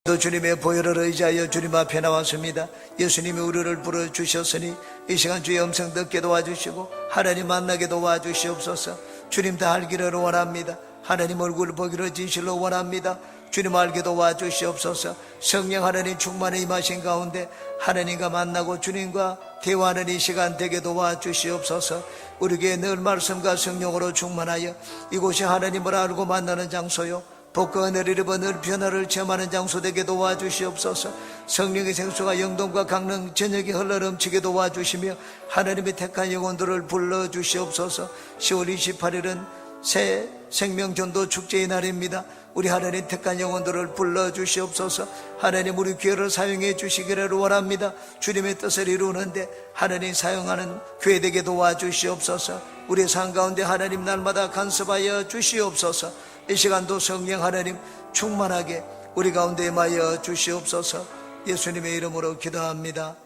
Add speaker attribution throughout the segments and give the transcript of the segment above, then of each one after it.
Speaker 1: 또 주님의 보혈을 의지하여 주님 앞에 나왔습니다. 예수님이 우리를 불러주셨으니 이 시간 주의 음성 듣게 도와주시고 하나님 만나게 도와주시옵소서. 주님 다 알기를 원합니다. 하나님 얼굴 보기를 진실로 원합니다. 주님 알게 도와주시옵소서. 성령 하나님 충만에 임하신 가운데 하나님과 만나고 주님과 대화하는 이 시간 되게 도와주시옵소서. 우리 교회 늘 말씀과 성령으로 충만하여 이곳이 하나님을 알고 만나는 장소요, 복과 은혜를 입어 늘 변화를 체험하는 장소 되게 도와주시옵소서. 성령의 생수가 영동과 강릉 전역에 흘러넘치게 도와주시며 하나님의 택한 영혼들을 불러주시옵소서. 10월 28일은 새 생명전도 축제의 날입니다. 우리 하나님 택한 영혼들을 불러주시옵소서. 하나님 우리 교회를 사용해 주시기를 원합니다. 주님의 뜻을 이루는데 하나님 사용하는 교회 되게 도와주시옵소서. 우리의 삶 가운데 하나님 날마다 간섭하여 주시옵소서. 이 시간도 성령 하나님 충만하게 우리 가운데 임하여 주시옵소서. 예수님의 이름으로 기도합니다.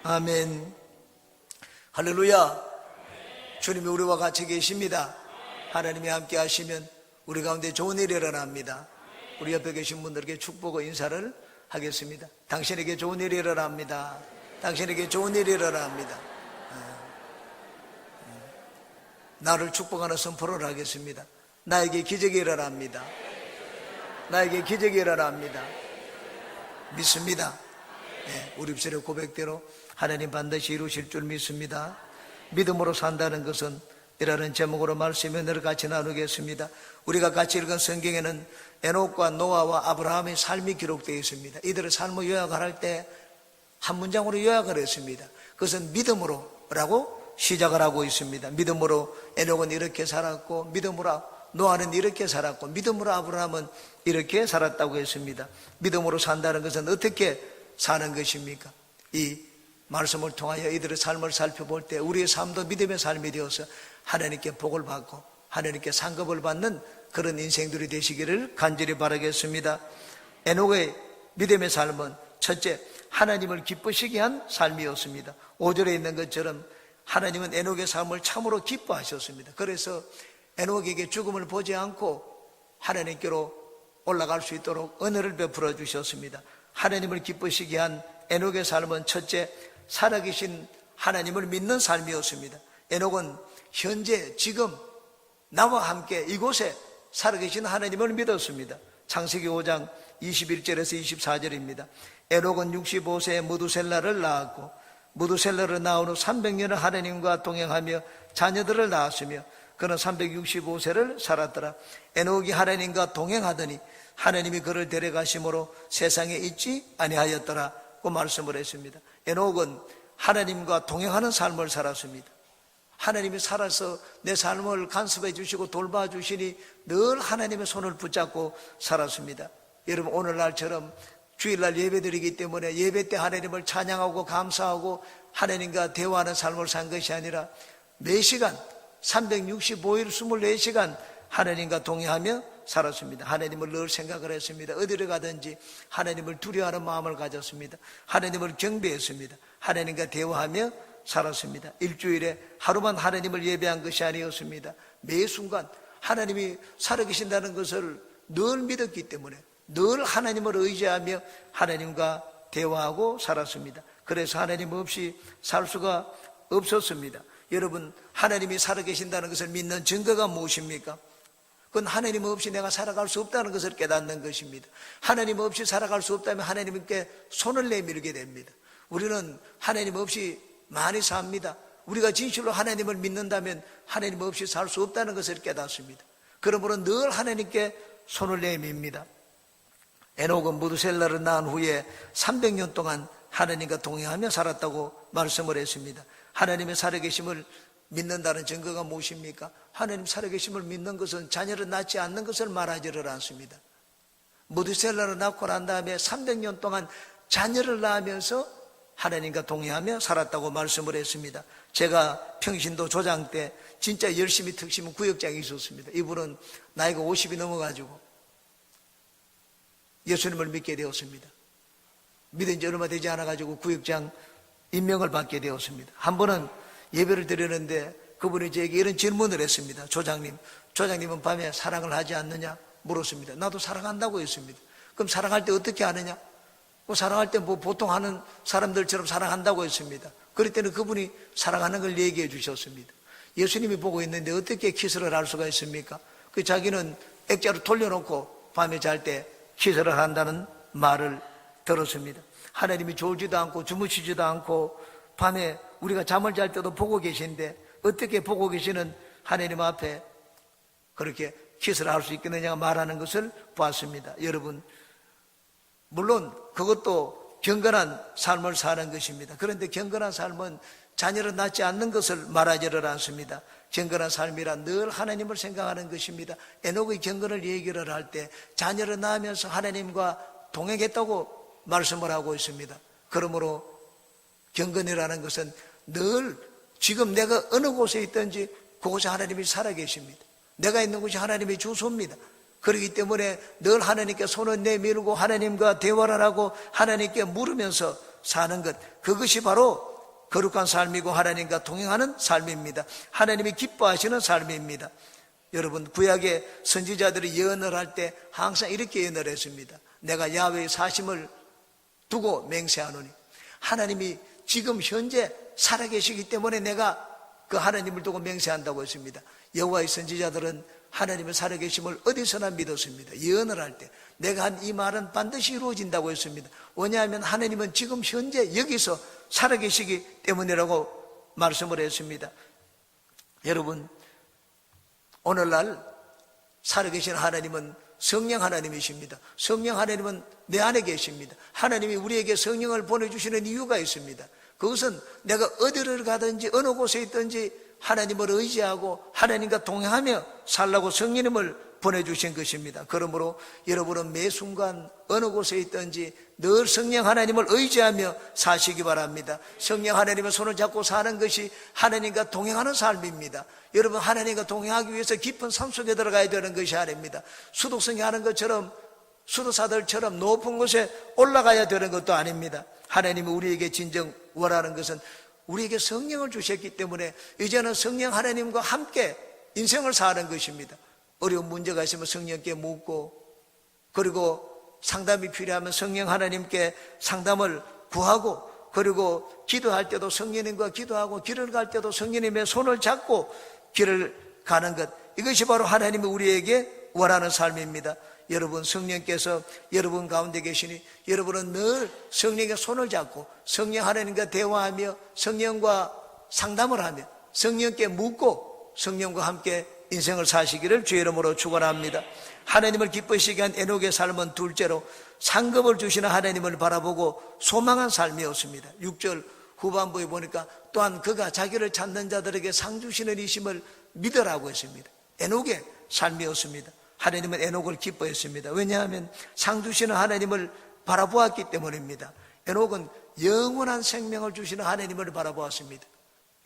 Speaker 1: 아멘. 할렐루야. 주님이 우리와 같이 계십니다. 하나님이 함께 하시면 우리 가운데 좋은 일이 일어납니다. 우리 옆에 계신 분들에게 축복과 인사를 하겠습니다. 당신에게 좋은 일이 일어납니다. 당신에게 좋은 일이 일어납니다. 나를 축복하는 선포를 하겠습니다. 나에게 기적이 일어납니다. 나에게 기적이 일어납니다. 믿습니다. 네, 우리 입술의 고백대로 하나님 반드시 이루실 줄 믿습니다. 믿음으로 산다는 것은 이라는 제목으로 말씀을 늘 같이 나누겠습니다. 우리가 같이 읽은 성경에는 에녹과 노아와 아브라함의 삶이 기록되어 있습니다. 이들의 삶을 요약을 할 때 한 문장으로 요약을 했습니다. 그것은 믿음으로라고 시작을 하고 있습니다. 믿음으로 에녹은 이렇게 살았고, 믿음으로 노아는 이렇게 살았고, 믿음으로 아브라함은 이렇게 살았다고 했습니다. 믿음으로 산다는 것은 어떻게 사는 것입니까? 이 말씀을 통하여 이들의 삶을 살펴볼 때 우리의 삶도 믿음의 삶이 되어서 하나님께 복을 받고 하나님께 상급을 받는 그런 인생들이 되시기를 간절히 바라겠습니다. 에녹의 믿음의 삶은 첫째, 하나님을 기쁘시게 한 삶이었습니다. 5절에 있는 것처럼 하나님은 에녹의 삶을 참으로 기뻐하셨습니다. 그래서 에녹에게 죽음을 보지 않고 하나님께로 올라갈 수 있도록 은혜를 베풀어 주셨습니다. 하나님을 기쁘시게 한 에녹의 삶은 첫째, 살아계신 하나님을 믿는 삶이었습니다. 에녹은 현재 지금 나와 함께 이곳에 살아계신 하나님을 믿었습니다. 창세기 5장 21절에서 24절입니다. 에녹은 65세에 무두셀라를 낳았고 무두셀라를 낳은 후 300년을 하나님과 동행하며 자녀들을 낳았으며 그는 365세를 살았더라. 에녹이 하나님과 동행하더니 하나님이 그를 데려가심으로 세상에 있지 아니하였더라고 말씀을 했습니다. 에녹은 하나님과 동행하는 삶을 살았습니다. 하나님이 살아서 내 삶을 간섭해 주시고 돌봐주시니 늘 하나님의 손을 붙잡고 살았습니다. 여러분, 오늘날처럼 주일날 예배드리기 때문에 예배 때 하나님을 찬양하고 감사하고 하나님과 대화하는 삶을 산 것이 아니라 매시간 365일 24시간 하나님과 동행하며 살았습니다. 하나님을 늘 생각을 했습니다. 어디를 가든지 하나님을 두려워하는 마음을 가졌습니다. 하나님을 경배했습니다. 하나님과 대화하며 살았습니다. 일주일에 하루만 하나님을 예배한 것이 아니었습니다. 매 순간 하나님이 살아계신다는 것을 늘 믿었기 때문에 늘 하나님을 의지하며 하나님과 대화하고 살았습니다. 그래서 하나님 없이 살 수가 없었습니다. 여러분, 하나님이 살아계신다는 것을 믿는 증거가 무엇입니까? 그건 하나님 없이 내가 살아갈 수 없다는 것을 깨닫는 것입니다. 하나님 없이 살아갈 수 없다면 하나님께 손을 내밀게 됩니다. 우리는 하나님 없이 많이 삽니다. 우리가 진실로 하나님을 믿는다면 하나님 없이 살 수 없다는 것을 깨닫습니다. 그러므로 늘 하나님께 손을 내밉니다. 에녹은 무두셀라를 낳은 후에 300년 동안 하나님과 동행하며 살았다고 말씀을 했습니다. 하나님의 살아계심을 믿는다는 증거가 무엇입니까? 하나님 살아계심을 믿는 것은 자녀를 낳지 않는 것을 말하지를 않습니다. 무두셀라를 낳고 난 다음에 300년 동안 자녀를 낳으면서 하나님과 동행하며 살았다고 말씀을 했습니다. 제가 평신도 조장 때 진짜 열심히 특심은 구역장이 있었습니다. 이분은 나이가 50이 넘어가지고 예수님을 믿게 되었습니다. 믿은 지 얼마 되지 않아가지고 구역장 임명을 받게 되었습니다. 한 번은 예배를 드리는데 그분이 저에게 이런 질문을 했습니다. 조장님은 밤에 사랑을 하지 않느냐 물었습니다. 나도 사랑한다고 했습니다. 그럼 사랑할 때 어떻게 하느냐? 사랑할 때 뭐 보통 하는 사람들처럼 사랑한다고 했습니다. 그럴 때는 그분이 사랑하는 걸 얘기해 주셨습니다. 예수님이 보고 있는데 어떻게 키스를 할 수가 있습니까? 자기는 액자로 돌려놓고 밤에 잘 때 키스를 한다는 말을 들었습니다. 하나님이 졸지도 않고 주무시지도 않고 밤에 우리가 잠을 잘 때도 보고 계신데 어떻게 보고 계시는 하나님 앞에 그렇게 키스를 할 수 있겠느냐 말하는 것을 보았습니다. 여러분, 물론 그것도 경건한 삶을 사는 것입니다. 그런데 경건한 삶은 자녀를 낳지 않는 것을 말하지를 않습니다. 경건한 삶이란 늘 하나님을 생각하는 것입니다. 에녹의 경건을 얘기를 할 때 자녀를 낳으면서 하나님과 동행했다고 말씀을 하고 있습니다. 그러므로 경건이라는 것은 늘 지금 내가 어느 곳에 있든지 그곳에 하나님이 살아계십니다. 내가 있는 곳이 하나님의 주소입니다. 그렇기 때문에 늘 하나님께 손을 내밀고 하나님과 대화를 하고 하나님께 물으면서 사는 것, 그것이 바로 거룩한 삶이고 하나님과 동행하는 삶입니다. 하나님이 기뻐하시는 삶입니다. 여러분, 구약의 선지자들이 예언을 할 때 항상 이렇게 예언을 했습니다. 내가 야훼의 사심을 두고 맹세하노니, 하나님이 지금 현재 살아계시기 때문에 내가 그 하나님을 두고 맹세한다고 했습니다. 여호와의 선지자들은 하나님의 살아계심을 어디서나 믿었습니다. 예언을 할 때 내가 한 이 말은 반드시 이루어진다고 했습니다. 왜냐하면 하나님은 지금 현재 여기서 살아계시기 때문이라고 말씀을 했습니다. 여러분, 오늘날 살아계신 하나님은 성령 하나님이십니다. 성령 하나님은 내 안에 계십니다. 하나님이 우리에게 성령을 보내주시는 이유가 있습니다. 그것은 내가 어디를 가든지 어느 곳에 있든지 하나님을 의지하고 하나님과 동행하며 살라고 성령님을 보내주신 것입니다. 그러므로 여러분은 매 순간 어느 곳에 있든지 늘 성령 하나님을 의지하며 사시기 바랍니다. 성령 하나님의 손을 잡고 사는 것이 하나님과 동행하는 삶입니다. 여러분, 하나님과 동행하기 위해서 깊은 산속에 들어가야 되는 것이 아닙니다. 수도승이 하는 것처럼 수도사들처럼 높은 곳에 올라가야 되는 것도 아닙니다. 하나님이 우리에게 진정 원하는 것은 우리에게 성령을 주셨기 때문에 이제는 성령 하나님과 함께 인생을 사는 것입니다. 어려운 문제가 있으면 성령께 묻고, 그리고 상담이 필요하면 성령 하나님께 상담을 구하고, 그리고 기도할 때도 성령님과 기도하고, 길을 갈 때도 성령님의 손을 잡고 길을 가는 것, 이것이 바로 하나님이 우리에게 원하는 삶입니다. 여러분, 성령께서 여러분 가운데 계시니 여러분은 늘 성령의 손을 잡고 성령 하나님과 대화하며 성령과 상담을 하며 성령께 묻고 성령과 함께 인생을 사시기를 주의 이름으로 축원합니다. 하나님을 기쁘시게 한 에녹의 삶은 둘째로 상급을 주시는 하나님을 바라보고 소망한 삶이었습니다. 6절 후반부에 보니까 또한 그가 자기를 찾는 자들에게 상 주시는 이심을 믿으라고 했습니다. 에녹의 삶이었습니다. 하나님은 에녹을 기뻐했습니다. 왜냐하면 상 주시는 하나님을 바라보았기 때문입니다. 에녹은 영원한 생명을 주시는 하나님을 바라보았습니다.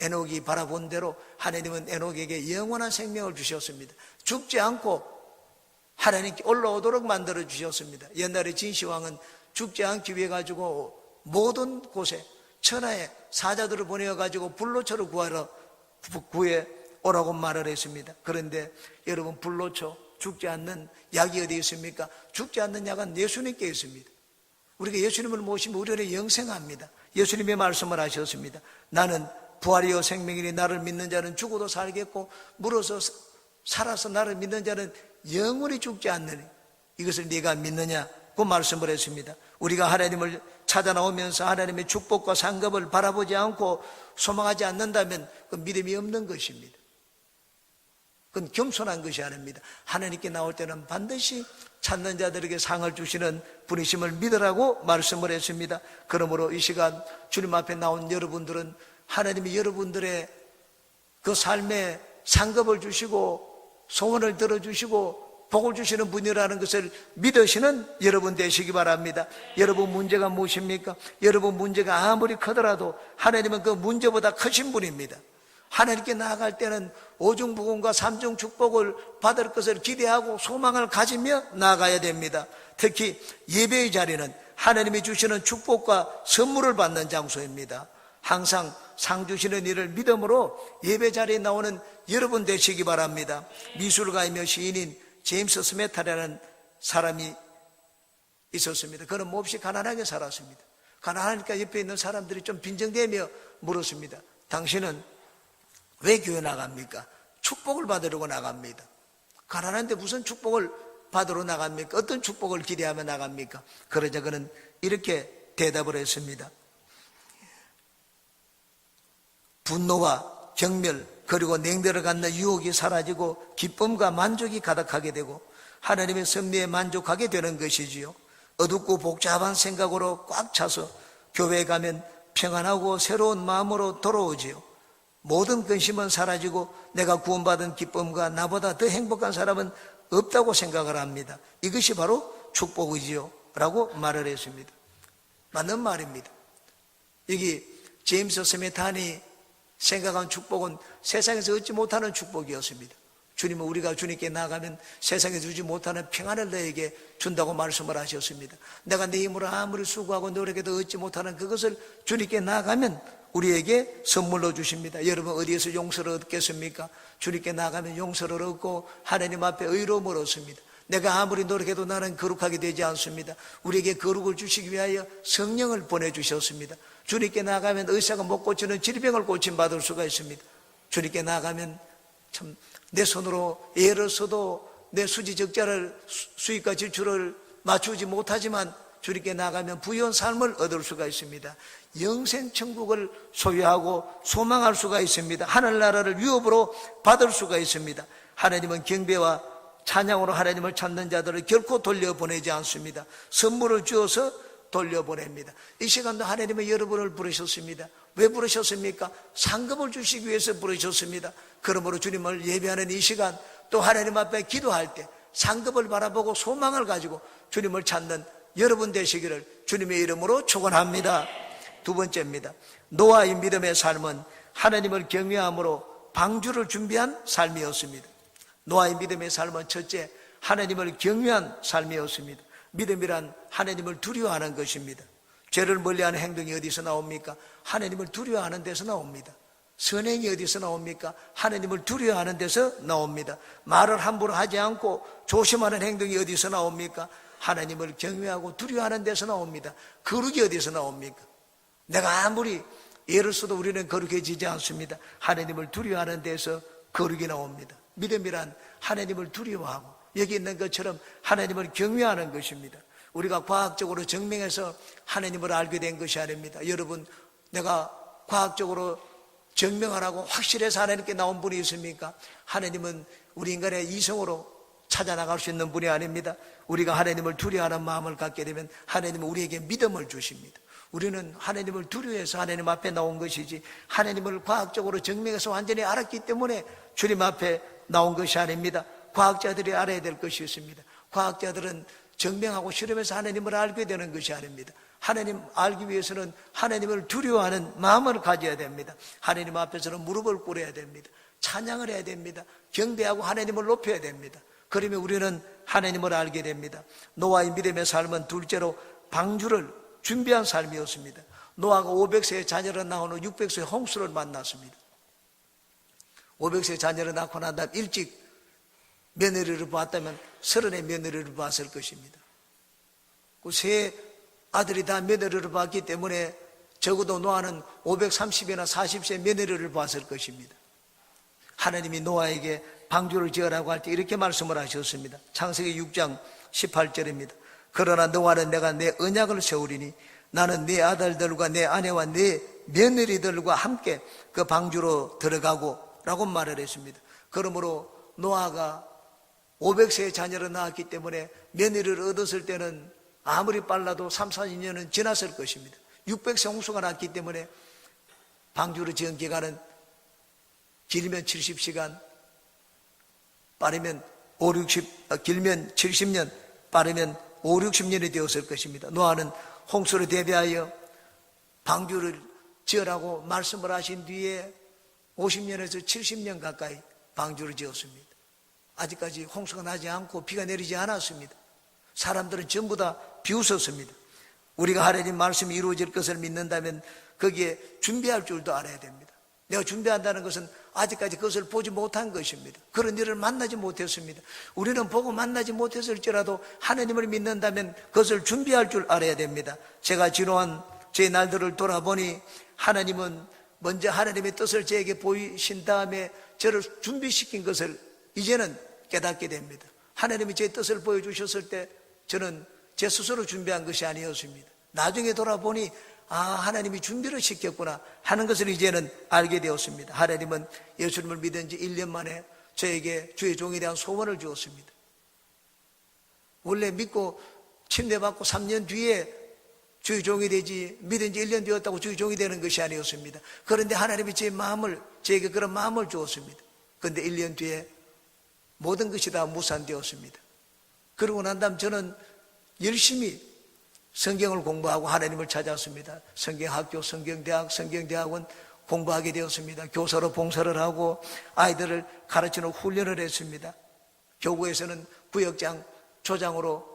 Speaker 1: 에녹이 바라본 대로 하나님은 에녹에게 영원한 생명을 주셨습니다. 죽지 않고 하나님께 올라오도록 만들어 주셨습니다. 옛날에 진시황은 죽지 않기 위해 가지고 모든 곳에 천하의 사자들을 보내어 가지고 불로초를 구해 오라고 말을 했습니다. 그런데 여러분, 불로초, 죽지 않는 약이 어디 있습니까? 죽지 않는 약은 예수님께 있습니다. 우리가 예수님을 모시면 우리는 영생합니다. 예수님의 말씀을 하셨습니다. 나는 부활이요 생명이니 나를 믿는 자는 죽어도 살겠고 물어서 살아서 나를 믿는 자는 영원히 죽지 않느니 이것을 네가 믿느냐고 말씀을 했습니다. 우리가 하나님을 찾아 나오면서 하나님의 축복과 상급을 바라보지 않고 소망하지 않는다면 그 믿음이 없는 것입니다. 그건 겸손한 것이 아닙니다. 하나님께 나올 때는 반드시 찾는 자들에게 상을 주시는 분이심을 믿으라고 말씀을 했습니다. 그러므로 이 시간 주님 앞에 나온 여러분들은 하나님이 여러분들의 그 삶에 상급을 주시고 소원을 들어주시고 복을 주시는 분이라는 것을 믿으시는 여러분 되시기 바랍니다. 여러분 문제가 무엇입니까? 여러분 문제가 아무리 크더라도 하나님은 그 문제보다 크신 분입니다. 하나님께 나아갈 때는 오중복음과 삼중 축복을 받을 것을 기대하고 소망을 가지며 나아가야 됩니다. 특히 예배의 자리는 하나님이 주시는 축복과 선물을 받는 장소입니다. 항상 상 주시는 일을 믿음으로 예배 자리에 나오는 여러분 되시기 바랍니다. 미술가이며 시인인 제임스 스메타라는 사람이 있었습니다. 그는 몹시 가난하게 살았습니다. 가난하니까 옆에 있는 사람들이 좀 빈정대며 물었습니다. 당신은 왜 교회 나갑니까? 축복을 받으려고 나갑니다. 가난한데 무슨 축복을 받으러 나갑니까? 어떤 축복을 기대하며 나갑니까? 그러자 그는 이렇게 대답을 했습니다. 분노와 경멸 그리고 냉대를 갖는 유혹이 사라지고 기쁨과 만족이 가득하게 되고 하나님의 섭리에 만족하게 되는 것이지요. 어둡고 복잡한 생각으로 꽉 차서 교회에 가면 평안하고 새로운 마음으로 돌아오지요. 모든 근심은 사라지고 내가 구원받은 기쁨과 나보다 더 행복한 사람은 없다고 생각을 합니다. 이것이 바로 축복이지요 라고 말을 했습니다. 맞는 말입니다. 여기 제임스 스미탄이 생각한 축복은 세상에서 얻지 못하는 축복이었습니다. 주님은 우리가 주님께 나가면 세상에서 주지 못하는 평안을 너에게 준다고 말씀을 하셨습니다. 내가 내 힘으로 아무리 수고하고 노력해도 얻지 못하는 그것을 주님께 나가면 우리에게 선물로 주십니다. 여러분 어디에서 용서를 얻겠습니까? 주님께 나가면 용서를 얻고 하나님 앞에 의로움을 얻습니다. 내가 아무리 노력해도 나는 거룩하게 되지 않습니다. 우리에게 거룩을 주시기 위하여 성령을 보내주셨습니다. 주님께 나가면 의사가 못 고치는 질병을 고침받을 수가 있습니다. 주님께 나가면 참 내 손으로 애를 써도 내 수지적자를 수입과 지출을 맞추지 못하지만 주님께 나가면 부유한 삶을 얻을 수가 있습니다. 영생천국을 소유하고 소망할 수가 있습니다. 하늘나라를 유업으로 받을 수가 있습니다. 하나님은 경배와 찬양으로 하나님을 찾는 자들을 결코 돌려보내지 않습니다. 선물을 주어서 돌려보냅니다. 이 시간도 하나님은 여러분을 부르셨습니다. 왜 부르셨습니까? 상급을 주시기 위해서 부르셨습니다. 그러므로 주님을 예배하는 이 시간 또 하나님 앞에 기도할 때 상급을 바라보고 소망을 가지고 주님을 찾는 여러분 되시기를 주님의 이름으로 축원합니다. 두 번째입니다. 노아의 믿음의 삶은 하나님을 경외함으로 방주를 준비한 삶이었습니다. 노아의 믿음의 삶은 첫째, 하나님을 경외한 삶이었습니다. 믿음이란 하나님을 두려워하는 것입니다. 죄를 멀리하는 행동이 어디서 나옵니까? 하나님을 두려워하는 데서 나옵니다. 선행이 어디서 나옵니까? 하나님을 두려워하는 데서 나옵니다. 말을 함부로 하지 않고 조심하는 행동이 어디서 나옵니까? 하나님을 경외하고 두려워하는 데서 나옵니다. 거룩이 어디서 나옵니까? 내가 아무리 예를 써도 우리는 거룩해지지 않습니다. 하나님을 두려워하는 데서 거룩이 나옵니다. 믿음이란 하나님을 두려워하고 여기 있는 것처럼 하나님을 경외하는 것입니다. 우리가 과학적으로 증명해서 하나님을 알게 된 것이 아닙니다. 여러분, 내가 과학적으로 증명하라고 확실해서 하나님께 나온 분이 있습니까? 하나님은 우리 인간의 이성으로 찾아나갈 수 있는 분이 아닙니다. 우리가 하나님을 두려워하는 마음을 갖게 되면 하나님은 우리에게 믿음을 주십니다. 우리는 하나님을 두려워해서 하나님 앞에 나온 것이지 하나님을 과학적으로 증명해서 완전히 알았기 때문에 주님 앞에 나온 것이 아닙니다. 과학자들이 알아야 될 것이 있습니다. 과학자들은 증명하고 실험해서 하나님을 알게 되는 것이 아닙니다. 하나님 알기 위해서는 하나님을 두려워하는 마음을 가져야 됩니다. 하나님 앞에서는 무릎을 꿇어야 됩니다. 찬양을 해야 됩니다. 경배하고 하나님을 높여야 됩니다. 그러면 우리는 하나님을 알게 됩니다. 노아의 믿음의 삶은 둘째로 방주를 준비한 삶이었습니다. 노아가 500세의 자녀를 낳은 후 600세의 홍수를 만났습니다. 500세의 자녀를 낳고 난 다음 일찍 며느리를 봤다면 30의 며느리를 봤을 것입니다. 그 세 아들이 다 며느리를 봤기 때문에 적어도 노아는 530이나 40세 며느리를 봤을 것입니다. 하나님이 노아에게 방주를 지으라고 할 때 이렇게 말씀을 하셨습니다. 창세기 6장 18절입니다. 그러나 노아는 내가 내 언약을 세우리니 나는 네 아들들과 내 아내와 네 며느리들과 함께 그 방주로 들어가고 라고 말을 했습니다. 그러므로 노아가 500세의 자녀를 낳았기 때문에 며느리를 얻었을 때는 아무리 빨라도 3, 4년은 지났을 것입니다. 600세 홍수가 났기 때문에 방주를 지은 기간은 길면 70시간, 빠르면 길면 70년, 빠르면 5, 60년이 되었을 것입니다. 노아는 홍수를 대비하여 방주를 지으라고 말씀을 하신 뒤에 50년에서 70년 가까이 방주를 지었습니다. 아직까지 홍수가 나지 않고 비가 내리지 않았습니다. 사람들은 전부 다 비웃었습니다. 우리가 하나님 말씀이 이루어질 것을 믿는다면 거기에 준비할 줄도 알아야 됩니다. 내가 준비한다는 것은 아직까지 그것을 보지 못한 것입니다. 그런 일을 만나지 못했습니다. 우리는 보고 만나지 못했을지라도 하나님을 믿는다면 그것을 준비할 줄 알아야 됩니다. 제가 지루한 제 날들을 돌아보니 하나님은 먼저 하나님의 뜻을 저에게 보이신 다음에 저를 준비시킨 것을 이제는 깨닫게 됩니다. 하나님이 제 뜻을 보여주셨을 때 저는 제 스스로 준비한 것이 아니었습니다. 나중에 돌아보니 하나님이 준비를 시켰구나 하는 것을 이제는 알게 되었습니다. 하나님은 예수님을 믿은 지 1년 만에 저에게 주의 종에 대한 소원을 주었습니다. 원래 믿고 침례받고 3년 뒤에 주의 종이 되지, 믿은 지 1년 되었다고 주의 종이 되는 것이 아니었습니다. 그런데 하나님이 저에게 그런 마음을 주었습니다. 그런데 1년 뒤에 모든 것이 다 무산되었습니다. 그러고 난 다음 저는 열심히 성경을 공부하고 하나님을 찾았습니다. 성경학교, 성경대학, 성경대학원 공부하게 되었습니다. 교사로 봉사를 하고 아이들을 가르치는 훈련을 했습니다. 교구에서는 부역장, 조장으로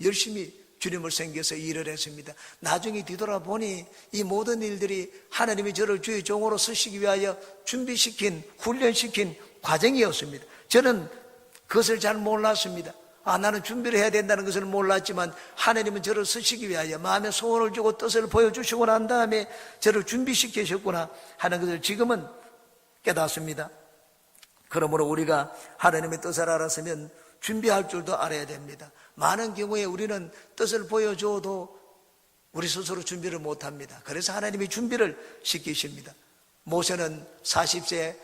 Speaker 1: 열심히 주님을 섬겨서 일을 했습니다. 나중에 뒤돌아보니 이 모든 일들이 하나님이 저를 주의 종으로 쓰시기 위하여 준비시킨, 훈련시킨 과정이었습니다. 저는 그것을 잘 몰랐습니다. 나는 준비를 해야 된다는 것을 몰랐지만 하나님은 저를 쓰시기 위하여 마음의 소원을 주고 뜻을 보여주시고 난 다음에 저를 준비시키셨구나 하는 것을 지금은 깨닫습니다. 그러므로 우리가 하나님의 뜻을 알았으면 준비할 줄도 알아야 됩니다. 많은 경우에 우리는 뜻을 보여줘도 우리 스스로 준비를 못합니다. 그래서 하나님이 준비를 시키십니다. 모세는 40세에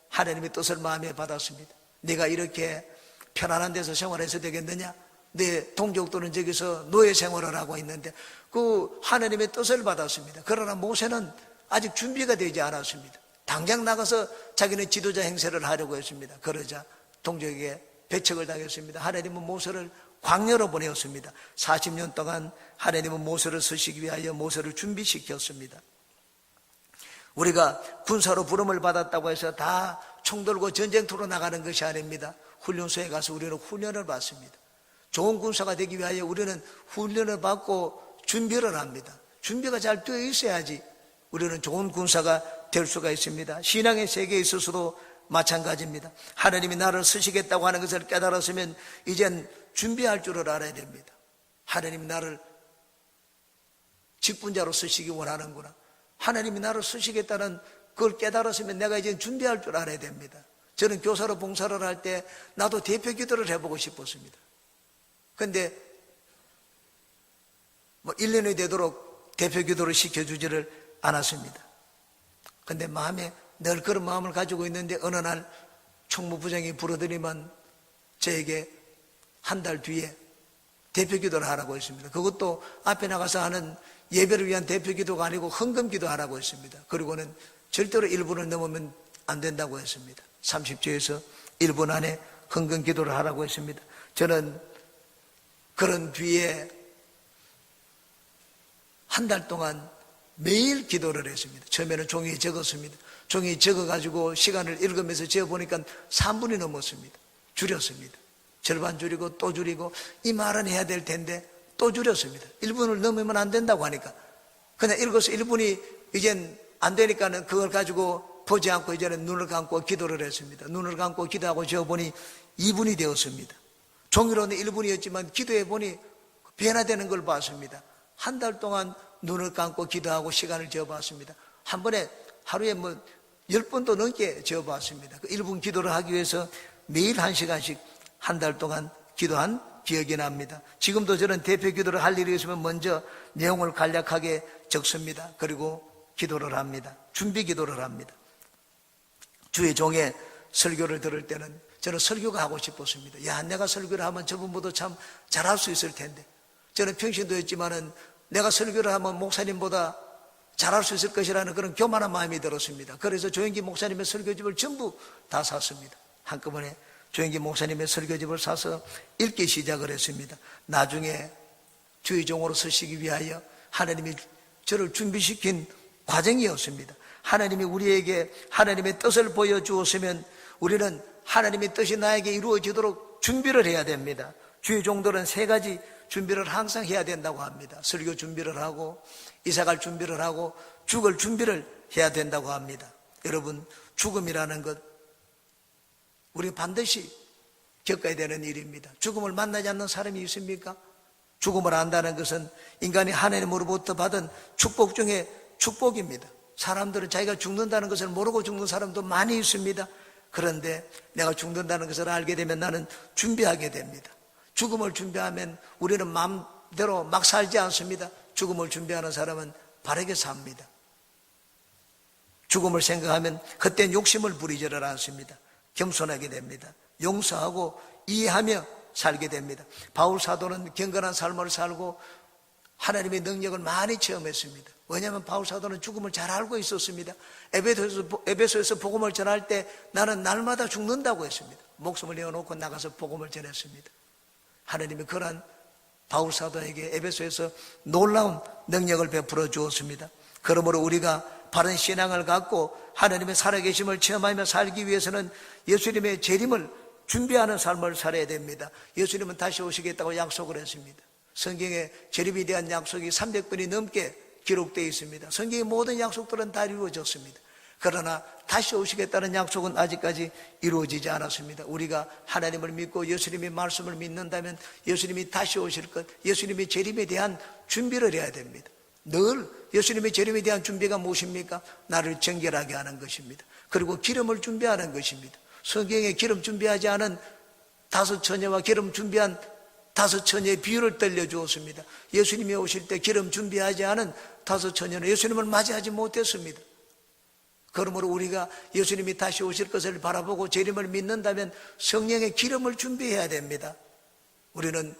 Speaker 1: 하나님의 뜻을 마음에 받았습니다. 네가 이렇게 편안한 데서 생활해서 되겠느냐? 내 동족들은 저기서 노예 생활을 하고 있는데 그 하나님의 뜻을 받았습니다. 그러나 모세는 아직 준비가 되지 않았습니다. 당장 나가서 자기는 지도자 행세를 하려고 했습니다. 그러자 동족에게 배척을 당했습니다. 하나님은 모세를 광야로 보내었습니다. 40년 동안 하나님은 모세를 쓰시기 위하여 모세를 준비시켰습니다. 우리가 군사로 부름을 받았다고 해서 다 총 들고 전쟁터로 나가는 것이 아닙니다. 훈련소에 가서 우리는 훈련을 받습니다. 좋은 군사가 되기 위하여 우리는 훈련을 받고 준비를 합니다. 준비가 잘 되어 있어야지 우리는 좋은 군사가 될 수가 있습니다. 신앙의 세계에 있어서도 마찬가지입니다. 하나님이 나를 쓰시겠다고 하는 것을 깨달았으면 이젠 준비할 줄을 알아야 됩니다. 하나님이 나를 직분자로 쓰시기 원하는구나. 하나님이 나를 쓰시겠다는 그걸 깨달았으면 내가 이제 준비할 줄 알아야 됩니다. 저는 교사로 봉사를 할 때 나도 대표 기도를 해보고 싶었습니다. 그런데 1년이 되도록 대표 기도를 시켜주지를 않았습니다. 그런데 마음에 늘 그런 마음을 가지고 있는데 어느 날 총무부장이 부르더니만 저에게 한 달 뒤에 대표 기도를 하라고 했습니다. 그것도 앞에 나가서 하는 예배를 위한 대표 기도가 아니고 헌금 기도하라고 했습니다. 그리고는 절대로 1분을 넘으면 안 된다고 했습니다. 30초에서 1분 안에 헌금 기도를 하라고 했습니다. 저는 그런 뒤에 한 달 동안 매일 기도를 했습니다. 처음에는 종이에 적었습니다. 종이에 적어가지고 시간을 읽으면서 적어보니까 3분이 넘었습니다. 줄였습니다. 절반 줄이고 또 줄이고 이 말은 해야 될 텐데 또 줄였습니다. 1분을 넘으면 안 된다고 하니까 그냥 읽어서 1분이 이젠 안 되니까는 그걸 가지고 보지 않고 이제는 눈을 감고 기도를 했습니다. 눈을 감고 기도하고 적어보니 2분이 되었습니다. 종이로는 1분이었지만 기도해보니 변화되는 걸 봤습니다. 한 달 동안 눈을 감고 기도하고 시간을 재어봤습니다. 한 번에 하루에 10번도 넘게 재어봤습니다. 그 1분 기도를 하기 위해서 매일 1시간씩 한 달 동안 기도한 기억이 납니다. 지금도 저는 대표 기도를 할 일이 있으면 먼저 내용을 간략하게 적습니다. 그리고 기도를 합니다. 준비 기도를 합니다. 주의 종의 설교를 들을 때는 저는 설교가 하고 싶었습니다. 야, 내가 설교를 하면 저분보다 참 잘할 수 있을 텐데. 저는 평신도였지만은 내가 설교를 하면 목사님보다 잘할 수 있을 것이라는 그런 교만한 마음이 들었습니다. 그래서 조영기 목사님의 설교집을 전부 다 샀습니다. 한꺼번에 조영기 목사님의 설교집을 사서 읽기 시작을 했습니다. 나중에 주의 종으로 서시기 위하여 하나님이 저를 준비시킨 과정이었습니다. 하나님이 우리에게 하나님의 뜻을 보여주었으면 우리는 하나님의 뜻이 나에게 이루어지도록 준비를 해야 됩니다. 주의 종들은 3가지 준비를 항상 해야 된다고 합니다. 설교 준비를 하고 이사갈 준비를 하고 죽을 준비를 해야 된다고 합니다. 여러분, 죽음이라는 것 우리 반드시 겪어야 되는 일입니다. 죽음을 만나지 않는 사람이 있습니까? 죽음을 안다는 것은 인간이 하나님으로부터 받은 축복 중에 축복입니다. 사람들은 자기가 죽는다는 것을 모르고 죽는 사람도 많이 있습니다. 그런데 내가 죽는다는 것을 알게 되면 나는 준비하게 됩니다. 죽음을 준비하면 우리는 마음대로 막 살지 않습니다. 죽음을 준비하는 사람은 바르게 삽니다. 죽음을 생각하면 그땐 욕심을 부리지를 않습니다. 겸손하게 됩니다. 용서하고 이해하며 살게 됩니다. 바울 사도는 경건한 삶을 살고 하나님의 능력을 많이 체험했습니다. 왜냐하면 바울 사도는 죽음을 잘 알고 있었습니다. 에베소에서 복음을 전할 때 나는 날마다 죽는다고 했습니다. 목숨을 내어놓고 나가서 복음을 전했습니다. 하나님이 그런 바울 사도에게 에베소에서 놀라운 능력을 베풀어 주었습니다. 그러므로 우리가 바른 신앙을 갖고 하나님의 살아계심을 체험하며 살기 위해서는 예수님의 재림을 준비하는 삶을 살아야 됩니다. 예수님은 다시 오시겠다고 약속을 했습니다. 성경에 재림에 대한 약속이 300번이 넘게 기록되어 있습니다. 성경의 모든 약속들은 다 이루어졌습니다. 그러나 다시 오시겠다는 약속은 아직까지 이루어지지 않았습니다. 우리가 하나님을 믿고 예수님의 말씀을 믿는다면 예수님이 다시 오실 것, 예수님의 재림에 대한 준비를 해야 됩니다. 늘 예수님의 재림에 대한 준비가 무엇입니까? 나를 정결하게 하는 것입니다. 그리고 기름을 준비하는 것입니다. 성경에 기름 준비하지 않은 5 처녀와 기름 준비한 5 처녀의 비유를 들려주었습니다. 예수님이 오실 때 기름 준비하지 않은 5 처녀는 예수님을 맞이하지 못했습니다. 그러므로 우리가 예수님이 다시 오실 것을 바라보고 재림을 믿는다면 성령의 기름을 준비해야 됩니다. 우리는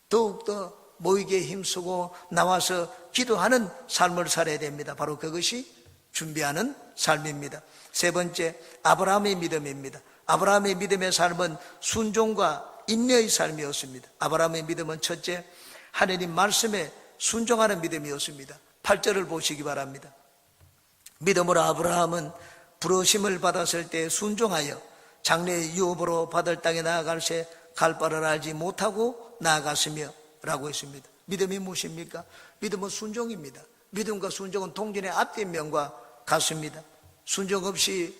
Speaker 1: 더욱더 모이기에 힘쓰고 나와서 기도하는 삶을 살아야 됩니다. 바로 그것이 준비하는 삶입니다. 3번째, 아브라함의 믿음입니다. 아브라함의 믿음의 삶은 순종과 인내의 삶이었습니다. 아브라함의 믿음은 첫째, 하나님 말씀에 순종하는 믿음이었습니다. 8절을 보시기 바랍니다. 믿음으로 아브라함은 부르심을 받았을 때 순종하여 장래의 유업으로 받을 땅에 나아갈새 갈 바를 알지 못하고 나아갔으며 라고 했습니다. 믿음이 무엇입니까? 믿음은 순종입니다. 믿음과 순종은 동전의 앞뒷면과 같습니다. 순종 없이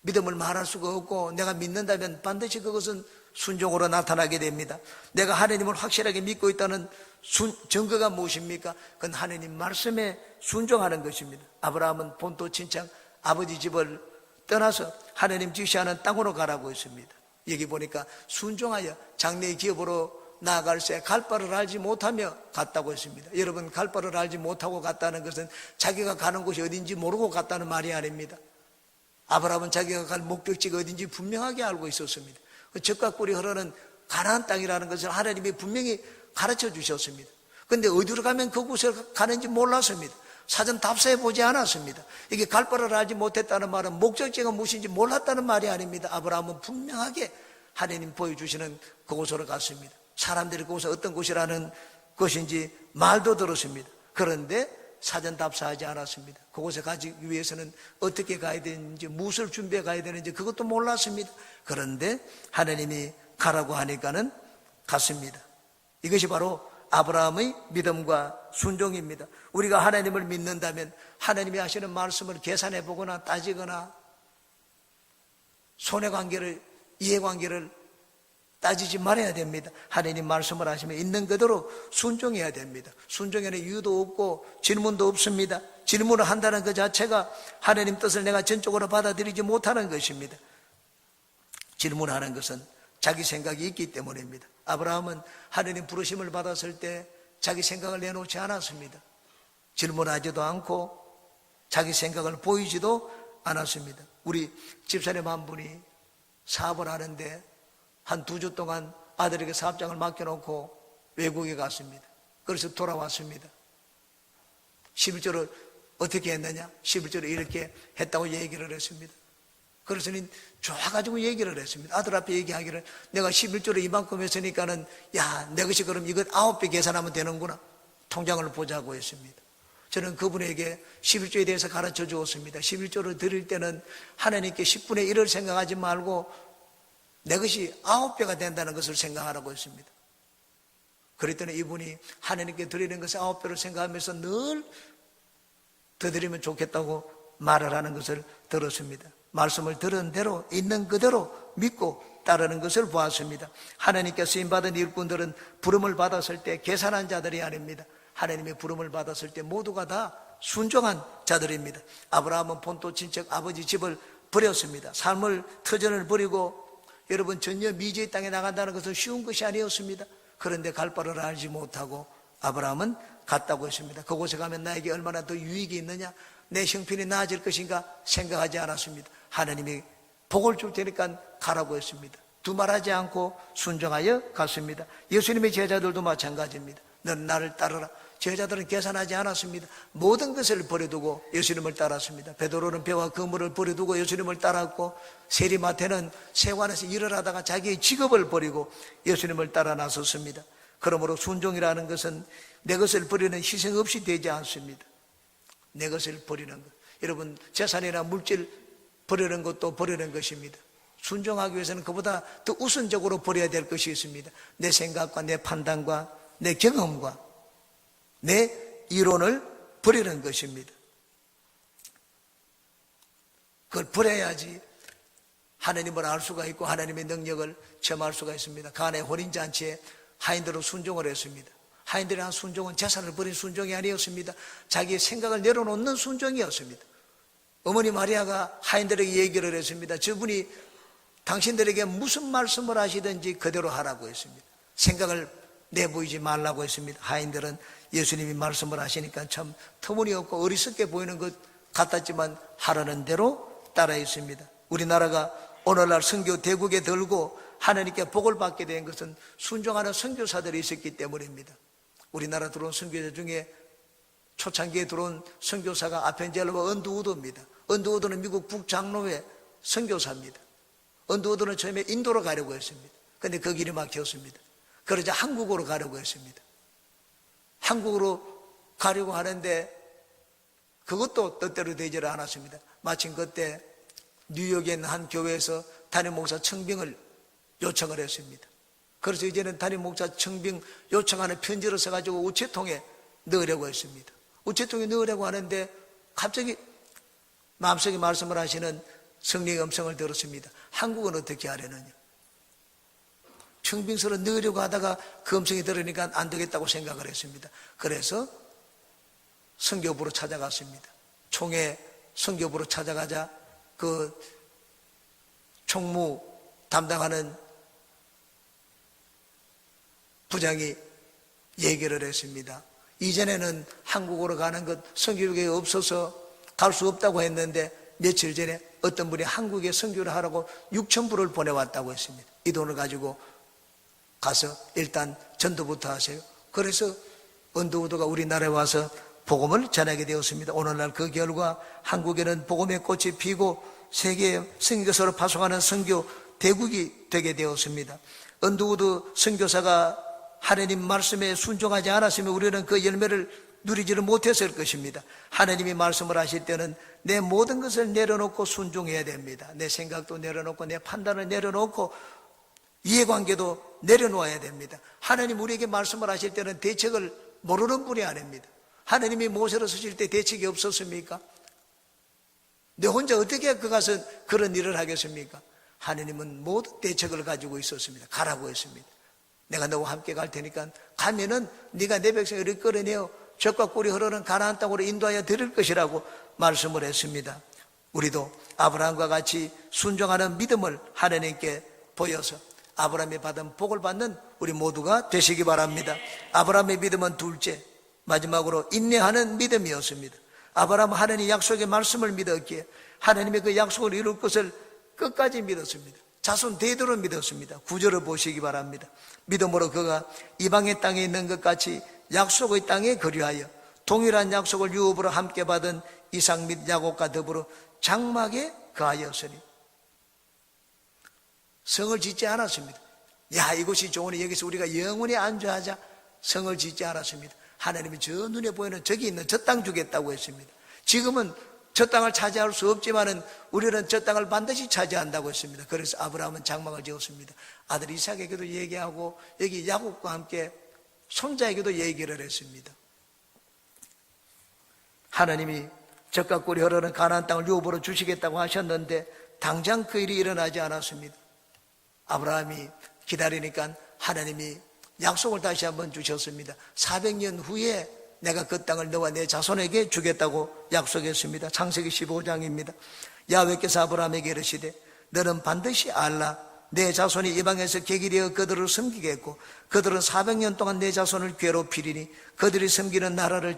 Speaker 1: 믿음을 말할 수가 없고 내가 믿는다면 반드시 그것은 순종으로 나타나게 됩니다. 내가 하나님을 확실하게 믿고 있다는 증거가 무엇입니까? 그건 하나님 말씀에 순종하는 것입니다. 아브라함은 본토 친척 아버지 집을 떠나서 하나님 지시하는 땅으로 가라고 했습니다. 여기 보니까 순종하여 장래의 기업으로 나아갈새 갈 바를 알지 못하며 갔다고 했습니다. 여러분, 갈 바를 알지 못하고 갔다는 것은 자기가 가는 곳이 어딘지 모르고 갔다는 말이 아닙니다. 아브라함은 자기가 갈 목적지가 어딘지 분명하게 알고 있었습니다. 그 젖과 꿀이 흐르는 가나안 땅이라는 것을 하나님이 분명히 가르쳐 주셨습니다. 그런데 어디로 가면 그곳에 가는지 몰랐습니다. 사전 답사해 보지 않았습니다. 이게 갈 바를 알지 못했다는 말은 목적지가 무엇인지 몰랐다는 말이 아닙니다. 아브라함은 분명하게 하나님 보여주시는 그곳으로 갔습니다. 사람들이 그곳에 어떤 곳이라는 것인지 말도 들었습니다. 그런데 사전 답사하지 않았습니다. 그곳에 가기 위해서는 어떻게 가야 되는지, 무엇을 준비해 가야 되는지 그것도 몰랐습니다. 그런데 하나님이 가라고 하니까는 갔습니다. 이것이 바로 아브라함의 믿음과 순종입니다. 우리가 하나님을 믿는다면 하나님이 하시는 말씀을 계산해 보거나 따지거나 손해관계를, 이해관계를 따지지 말아야 됩니다. 하나님 말씀을 하시면 있는 그대로 순종해야 됩니다. 순종에는 이유도 없고 질문도 없습니다. 질문을 한다는 그 자체가 하나님 뜻을 내가 전적으로 받아들이지 못하는 것입니다. 질문하는 것은 자기 생각이 있기 때문입니다. 아브라함은 하나님 부르심을 받았을 때 자기 생각을 내놓지 않았습니다. 질문하지도 않고 자기 생각을 보이지도 않았습니다. 우리 집사님 한 분이 사업을 하는데 한 2주 동안 아들에게 사업장을 맡겨놓고 외국에 갔습니다. 그래서 돌아왔습니다. 11조를 어떻게 했느냐? 11조를 이렇게 했다고 얘기를 했습니다. 그래서 좋아가지고 얘기를 했습니다. 아들 앞에 얘기하기를 내가 11조를 이만큼 했으니까는 야, 내 것이 그럼 이거 9배 계산하면 되는구나. 통장을 보자고 했습니다. 저는 그분에게 11조에 대해서 가르쳐 주었습니다. 11조를 드릴 때는 하나님께 10분의 1을 생각하지 말고 내 것이 9배가 된다는 것을 생각하라고 했습니다. 그랬더니 이분이 하나님께 드리는 것을 9배를 생각하면서 늘 더 드리면 좋겠다고 말을 하는 것을 들었습니다. 말씀을 들은 대로 있는 그대로 믿고 따르는 것을 보았습니다. 하나님께 쓰임받은 일꾼들은 부름을 받았을 때 계산한 자들이 아닙니다. 하나님의 부름을 받았을 때 모두가 다 순종한 자들입니다. 아브라함은 본토 친척 아버지 집을 버렸습니다. 삶을 터전을 버리고 여러분 전혀 미지의 땅에 나간다는 것은 쉬운 것이 아니었습니다. 그런데 갈 바를 알지 못하고 아브라함은 갔다고 했습니다. 그곳에 가면 나에게 얼마나 더 유익이 있느냐, 내 형편이 나아질 것인가 생각하지 않았습니다. 하나님이 복을 줄 테니까 가라고 했습니다. 두말하지 않고 순종하여 갔습니다. 예수님의 제자들도 마찬가지입니다. 너는 나를 따르라. 제자들은 계산하지 않았습니다. 모든 것을 버려두고 예수님을 따랐습니다. 베드로는 배와 그물을 버려두고 예수님을 따랐고, 세리마태는 세관에서 일을 하다가 자기의 직업을 버리고 예수님을 따라 나섰습니다. 그러므로 순종이라는 것은 내 것을 버리는 희생 없이 되지 않습니다. 내 것을 버리는 것, 여러분 재산이나 물질 버리는 것도 버리는 것입니다. 순종하기 위해서는 그보다 더 우선적으로 버려야 될 것이 있습니다. 내 생각과 내 판단과 내 경험과 내 이론을 버리는 것입니다. 그걸 버려야지 하나님을 알 수가 있고 하나님의 능력을 체험할 수가 있습니다. 가나의 혼인잔치에 하인들은 순종을 했습니다. 하인들의 한 순종은 재산을 버린 순종이 아니었습니다. 자기의 생각을 내려놓는 순종이었습니다. 어머니 마리아가 하인들에게 얘기를 했습니다. 저분이 당신들에게 무슨 말씀을 하시든지 그대로 하라고 했습니다. 생각을 내보이지 말라고 했습니다. 하인들은 예수님이 말씀을 하시니까 참 터무니없고 어리석게 보이는 것 같았지만 하라는 대로 따라했습니다. 우리나라가 오늘날 선교 대국에 들고 하나님께 복을 받게 된 것은 순종하는 선교사들이 있었기 때문입니다. 우리나라 들어온 선교자 중에 초창기에 들어온 선교사가 아펜젤러와 언두우드입니다. 언두우드는 미국 북장로회 선교사입니다. 언두우드는 처음에 인도로 가려고 했습니다. 그런데 그 길이 막혔습니다. 그러자 한국으로 가려고 했습니다. 한국으로 가려고 하는데 그것도 뜻대로 되지를 않았습니다. 마침 그때 뉴욕에 있는 한 교회에서 담임 목사 청빙을 요청을 했습니다. 그래서 이제는 담임 목사 청빙 요청하는 편지를 써가지고 우체통에 넣으려고 했습니다. 우체통에 넣으려고 하는데 갑자기 마음속에 말씀을 하시는 성령의 음성을 들었습니다. 한국은 어떻게 하려느냐. 청빙서를 넣으려고 하다가 그 음성이 들으니까 안 되겠다고 생각을 했습니다. 그래서 선교부로 찾아갔습니다. 총회 선교부로 찾아가자 그 총무 담당하는 부장이 얘기를 했습니다. 이전에는 한국으로 가는 것 선교육이 없어서 갈 수 없다고 했는데 며칠 전에 어떤 분이 한국에 선교를 하라고 6,000불을 보내왔다고 했습니다. 이 돈을 가지고 가서 일단 전도부터 하세요. 그래서 언두우드가 우리나라에 와서 복음을 전하게 되었습니다. 오늘날 그 결과 한국에는 복음의 꽃이 피고 세계에 선교사로 파송하는 선교 대국이 되게 되었습니다. 언두우드 선교사가 하나님 말씀에 순종하지 않았으면 우리는 그 열매를 누리지를 못했을 것입니다. 하나님이 말씀을 하실 때는 내 모든 것을 내려놓고 순종해야 됩니다. 내 생각도 내려놓고 내 판단을 내려놓고 이해관계도 내려놓아야 됩니다. 하나님 우리에게 말씀을 하실 때는 대책을 모르는 분이 아닙니다. 하나님이 모세를 쓰실 때 대책이 없었습니까? 내 혼자 어떻게 그 가서 그런 일을 하겠습니까? 하나님은 모든 대책을 가지고 있었습니다. 가라고 했습니다. 내가 너와 함께 갈 테니까 가면은 네가 내 백성을 이끌어내어 젖과 꿀이 흐르는 가나안 땅으로 인도하여 드릴 것이라고 말씀을 했습니다. 우리도 아브라함과 같이 순종하는 믿음을 하나님께 보여서 아브라함이 받은 복을 받는 우리 모두가 되시기 바랍니다. 아브라함의 믿음은 둘째, 마지막으로 인내하는 믿음이었습니다. 아브라함은 하나님의 약속의 말씀을 믿었기에 하나님의 그 약속을 이룰 것을 끝까지 믿었습니다. 자손 대대로 믿었습니다. 9절을 보시기 바랍니다. 믿음으로 그가 이방의 땅에 있는 것 같이 약속의 땅에 거류하여 동일한 약속을 유업으로 함께 받은 이삭 및 야곱과 더불어 장막에 거하였으니. 성을 짓지 않았습니다. 야, 이곳이 좋으니 여기서 우리가 영원히 안주하자. 성을 짓지 않았습니다. 하나님이 저 눈에 보이는 저기 있는 저 땅 주겠다고 했습니다. 지금은 저 땅을 차지할 수 없지만은 우리는 저 땅을 반드시 차지한다고 했습니다. 그래서 아브라함은 장막을 지었습니다. 아들 이삭에게도 얘기하고 여기 야곱과 함께 손자에게도 얘기를 했습니다. 하나님이 젖과 꿀이 흐르는 가나안 땅을 유업으로 주시겠다고 하셨는데 당장 그 일이 일어나지 않았습니다. 아브라함이 기다리니까 하나님이 약속을 다시 한번 주셨습니다. 400년 후에 내가 그 땅을 너와 내 자손에게 주겠다고 약속했습니다. 창세기 15장입니다. 야훼께서 아브라함에게 이르시되 너는 반드시 알라. 내 자손이 이방에서 객이 되어 그들을 섬기겠고 그들은 400년 동안 내 자손을 괴롭히리니 그들이 섬기는 나라를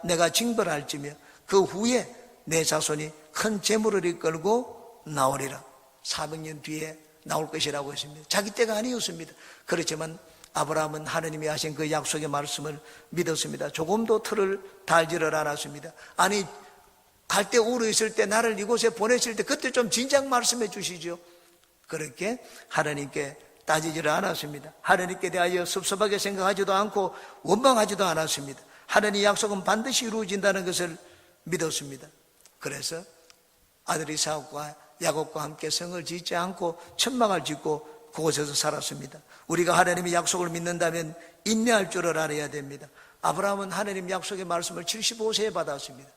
Speaker 1: 내가 징벌할지며 그 후에 내 자손이 큰 재물을 이끌고 나오리라. 400년 뒤에 나올 것이라고 했습니다. 자기 때가 아니었습니다. 그렇지만 아브라함은 하나님이 하신 그 약속의 말씀을 믿었습니다. 조금도 틀을 달지를 않았습니다. 아니 갈대 우르 있을 때 나를 이곳에 보내실 때 그때 좀 진작 말씀해 주시죠. 그렇게 하나님께 따지지를 않았습니다. 하나님께 대하여 섭섭하게 생각하지도 않고 원망하지도 않았습니다. 하나님의 약속은 반드시 이루어진다는 것을 믿었습니다. 그래서 아들 이삭과 야곱과 함께 성을 짓지 않고 천막을 짓고 그곳에서 살았습니다. 우리가 하나님의 약속을 믿는다면 인내할 줄을 알아야 됩니다. 아브라함은 하나님 약속의 말씀을 75세에 받았습니다.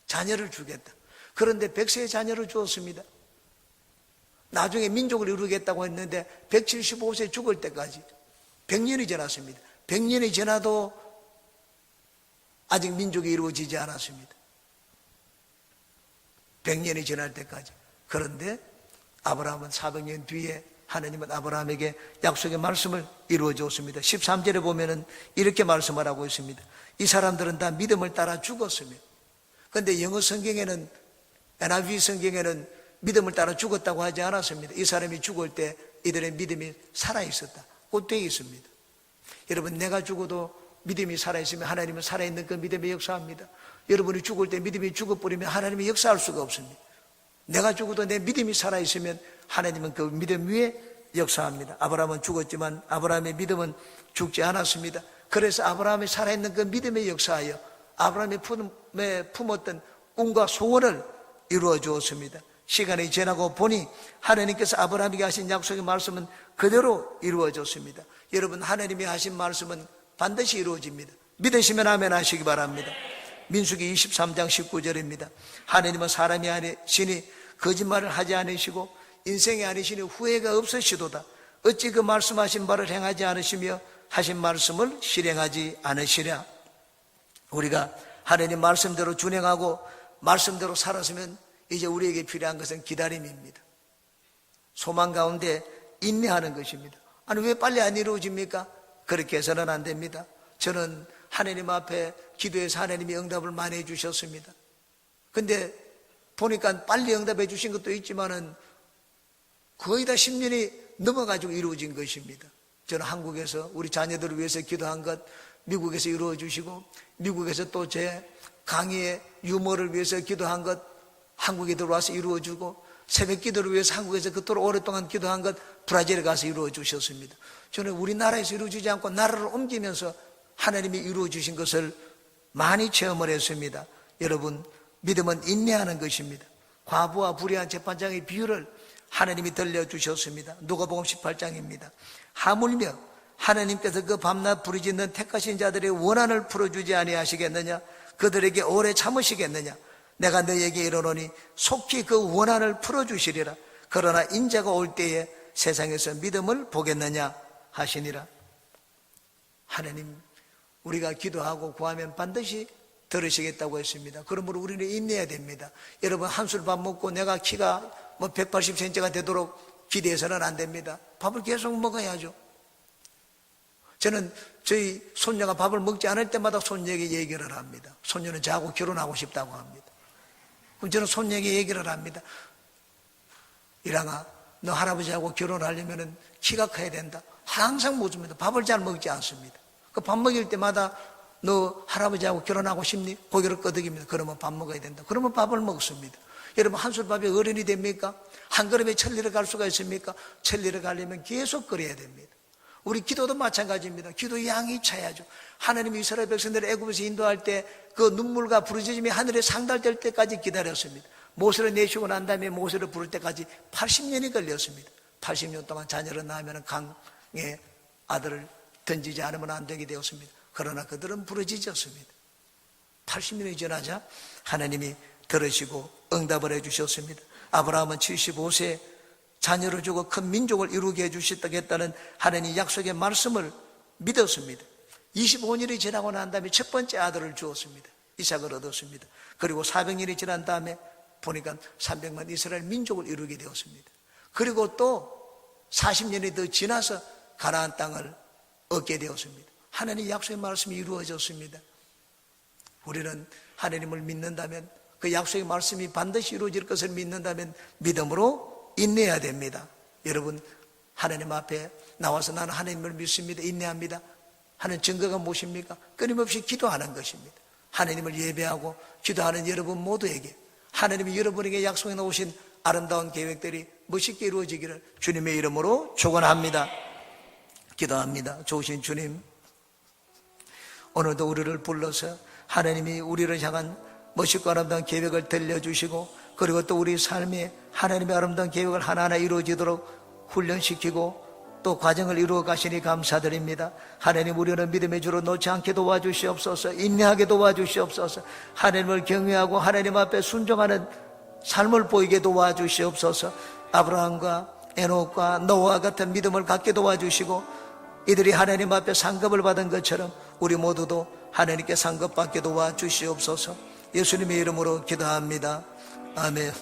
Speaker 1: 자녀를 주겠다. 그런데 100세의 자녀를 주었습니다. 나중에 민족을 이루겠다고 했는데 175세 죽을 때까지 100년이 지났습니다. 100년이 지나도 아직 민족이 이루어지지 않았습니다. 100년이 지날 때까지. 그런데 아브라함은 400년 뒤에 하나님은 아브라함에게 약속의 말씀을 이루어 주었습니다. 13절에 보면은 이렇게 말씀을 하고 있습니다. 이 사람들은 다 믿음을 따라 죽었으며, 그런데 영어 성경에는, NIV 성경에는 믿음을 따라 죽었다고 하지 않았습니다. 이 사람이 죽을 때 이들의 믿음이 살아있었다. 곧 되어 있습니다. 여러분, 내가 죽어도 믿음이 살아있으면 하나님은 살아있는 그 믿음에 역사합니다. 여러분이 죽을 때 믿음이 죽어버리면 하나님이 역사할 수가 없습니다. 내가 죽어도 내 믿음이 살아있으면 하나님은 그 믿음 위에 역사합니다. 아브라함은 죽었지만 아브라함의 믿음은 죽지 않았습니다. 그래서 아브라함이 살아있는 그 믿음에 역사하여 아브라함이 품었던 꿈과 소원을 이루어 주었습니다. 시간이 지나고 보니 하나님께서 아브라함에게 하신 약속의 말씀은 그대로 이루어졌습니다. 여러분, 하나님이 하신 말씀은 반드시 이루어집니다. 믿으시면 아멘 하시기 바랍니다. 민수기 23장 19절입니다. 하나님은 사람이 아니시니 거짓말을 하지 않으시고 인생이 아니시니 후회가 없으시도다. 어찌 그 말씀하신 바를 행하지 않으시며 하신 말씀을 실행하지 않으시랴. 우리가 하나님 말씀대로 준행하고 말씀대로 살았으면 이제 우리에게 필요한 것은 기다림입니다. 소망 가운데 인내하는 것입니다. 아니, 왜 빨리 안 이루어집니까? 그렇게 해서는 안 됩니다. 저는 하나님 앞에 기도해서 하나님이 응답을 많이 해주셨습니다. 근데 보니까 빨리 응답해 주신 것도 있지만은 거의 다 10년이 넘어가지고 이루어진 것입니다. 저는 한국에서 우리 자녀들을 위해서 기도한 것 미국에서 이루어 주시고, 미국에서 또 제 강의의 유머를 위해서 기도한 것 한국에 들어와서 이루어 주고, 새벽 기도를 위해서 한국에서 그토록 오랫동안 기도한 것 브라질에 가서 이루어 주셨습니다. 저는 우리나라에서 이루어지지 않고 나라를 옮기면서 하나님이 이루어 주신 것을 많이 체험을 했습니다. 여러분, 믿음은 인내하는 것입니다. 과부와 불의한 재판장의 비유를 하나님이 들려주셨습니다. 누가복음 18장입니다. 하물며 하나님께서 그 밤낮 부르짖는 택하신 자들의 원한을 풀어주지 아니하시겠느냐? 그들에게 오래 참으시겠느냐? 내가 너희에게 이르노니 속히 그 원한을 풀어주시리라. 그러나 인자가 올 때에 세상에서 믿음을 보겠느냐 하시니라. 하나님, 우리가 기도하고 구하면 반드시 들으시겠다고 했습니다. 그러므로 우리는 인내해야 됩니다. 여러분, 한술 밥 먹고 내가 키가 180cm가 되도록 기대해서는 안 됩니다. 밥을 계속 먹어야죠. 저는 저희 손녀가 밥을 먹지 않을 때마다 손녀에게 얘기를 합니다. 손녀는 저하고 결혼하고 싶다고 합니다. 그럼 저는 손녀에게 얘기를 합니다. 이랑아, 너 할아버지하고 결혼하려면 키가 커야 된다. 항상 묻습니다. 밥을 잘 먹지 않습니다. 그 밥 먹일 때마다 너 할아버지하고 결혼하고 싶니? 고개를 끄덕입니다. 그러면 밥 먹어야 된다. 그러면 밥을 먹습니다. 여러분, 한술밥에 어른이 됩니까? 한 걸음에 천리를 갈 수가 있습니까? 천리를 가려면 계속 걸어야 됩니다. 우리 기도도 마찬가지입니다. 기도 양이 차야죠. 하나님이 이스라엘 백성들을 애굽에서 인도할 때 그 눈물과 부르짖음이 하늘에 상달될 때까지 기다렸습니다. 모세를 내쉬고 난 다음에 모세를 부를 때까지 80년이 걸렸습니다. 80년 동안 자녀를 낳으면 강에 아들을 던지지 않으면 안 되게 되었습니다. 그러나 그들은 부르짖었습니다. 80년이 지나자 하나님이 들으시고 응답을 해주셨습니다. 아브라함은 75세에 자녀를 주고 큰 민족을 이루게 해주시겠다는 하나님의 약속의 말씀을 믿었습니다. 25년이 지나고 난 다음에 첫 번째 아들을 주었습니다. 이삭을 얻었습니다. 그리고 400년이 지난 다음에 보니까 300만 이스라엘 민족을 이루게 되었습니다. 그리고 또 40년이 더 지나서 가나안 땅을 얻게 되었습니다. 하나님의 약속의 말씀이 이루어졌습니다. 우리는 하나님을 믿는다면, 그 약속의 말씀이 반드시 이루어질 것을 믿는다면 믿음으로 인내해야 됩니다. 여러분, 하나님 앞에 나와서 나는 하나님을 믿습니다, 인내합니다 하는 증거가 무엇입니까? 끊임없이 기도하는 것입니다. 하나님을 예배하고 기도하는 여러분 모두에게 하나님이 여러분에게 약속해 놓으신 아름다운 계획들이 멋있게 이루어지기를 주님의 이름으로 축원합니다. 기도합니다. 좋으신 주님, 오늘도 우리를 불러서 하나님이 우리를 향한 멋있고 아름다운 계획을 들려주시고, 그리고 또 우리 삶에 하나님의 아름다운 계획을 하나하나 이루어지도록 훈련시키고 또 과정을 이루어 가시니 감사드립니다. 하나님, 우리는 믿음의 주로 놓지 않게 도와주시옵소서. 인내하게 도와주시옵소서. 하나님을 경외하고 하나님 앞에 순종하는 삶을 보이게 도와주시옵소서. 아브라함과 에녹과 노아와 같은 믿음을 갖게 도와주시고, 이들이 하나님 앞에 상급을 받은 것처럼 우리 모두도 하나님께 상급받게 도와주시옵소서. 예수님의 이름으로 기도합니다. 아멘.